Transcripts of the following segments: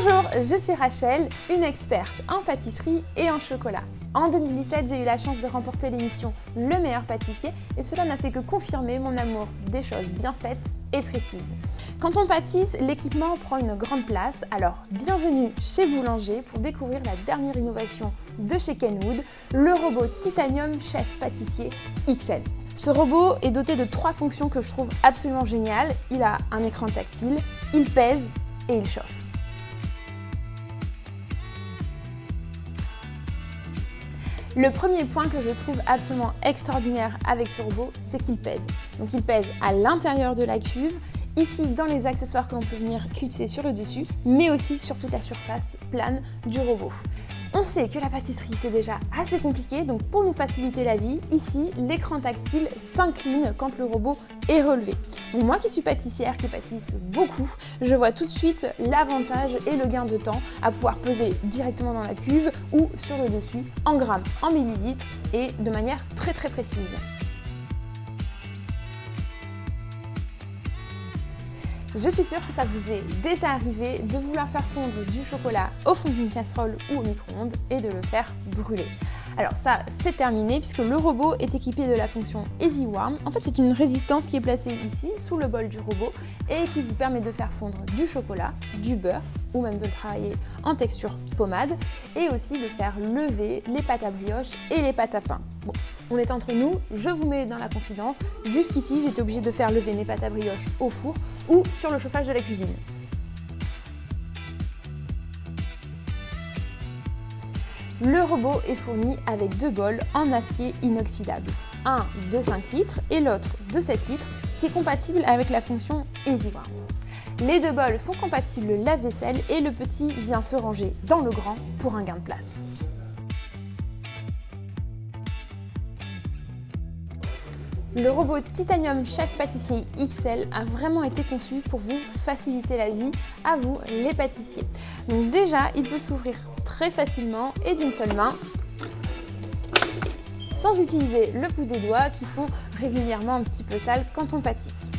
Bonjour, je suis Rachel, une experte en pâtisserie et en chocolat. En 2017, j'ai eu la chance de remporter l'émission Le meilleur pâtissier et cela n'a fait que confirmer mon amour des choses bien faites et précises. Quand on pâtisse, l'équipement prend une grande place, alors bienvenue chez Boulanger pour découvrir la dernière innovation de chez Kenwood, le robot Titanium Chef Pâtissier XL. Ce robot est doté de 3 fonctions que je trouve absolument géniales. Il a un écran tactile, il pèse et il chauffe. Le premier point que je trouve absolument extraordinaire avec ce robot, c'est qu'il pèse. Donc il pèse à l'intérieur de la cuve, ici dans les accessoires que l'on peut venir clipser sur le dessus, mais aussi sur toute la surface plane du robot. On sait que la pâtisserie c'est déjà assez compliqué, donc pour nous faciliter la vie, ici l'écran tactile s'incline quand le robot est relevé. Donc moi qui suis pâtissière, qui pâtisse beaucoup, je vois tout de suite l'avantage et le gain de temps à pouvoir peser directement dans la cuve ou sur le dessus en grammes, en millilitres et de manière très précise. Je suis sûre que ça vous est déjà arrivé de vouloir faire fondre du chocolat au fond d'une casserole ou au micro-ondes et de le faire brûler. Alors ça, c'est terminé puisque le robot est équipé de la fonction Easy Warm. En fait, c'est une résistance qui est placée ici, sous le bol du robot et qui vous permet de faire fondre du chocolat, du beurre ou même de le travailler en texture pommade et aussi de faire lever les pâtes à brioche et les pâtes à pain. Bon, on est entre nous, je vous mets dans la confidence. Jusqu'ici, j'étais obligée de faire lever mes pâtes à brioche au four ou sur le chauffage de la cuisine. Le robot est fourni avec 2 bols en acier inoxydable, un de 5 litres et l'autre de 7 litres qui est compatible avec la fonction Easy Warm. Les 2 bols sont compatibles lave-vaisselle et le petit vient se ranger dans le grand pour un gain de place. Le robot Titanium Chef Pâtissier XL a vraiment été conçu pour vous faciliter la vie, à vous les pâtissiers. Donc déjà, il peut s'ouvrir très facilement et d'une seule main, sans utiliser le bout des doigts qui sont régulièrement un petit peu sales quand on pâtisse.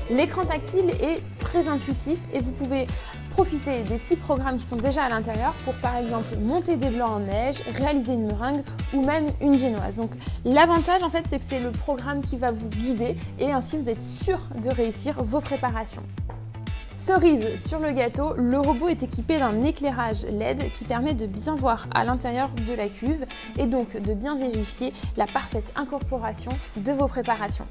L'écran tactile est très intuitif et vous pouvez profiter des 6 programmes qui sont déjà à l'intérieur pour par exemple monter des blancs en neige, réaliser une meringue ou même une génoise. Donc l'avantage en fait c'est que c'est le programme qui va vous guider et ainsi vous êtes sûr de réussir vos préparations. Cerise sur le gâteau, le robot est équipé d'un éclairage LED qui permet de bien voir à l'intérieur de la cuve et donc de bien vérifier la parfaite incorporation de vos préparations.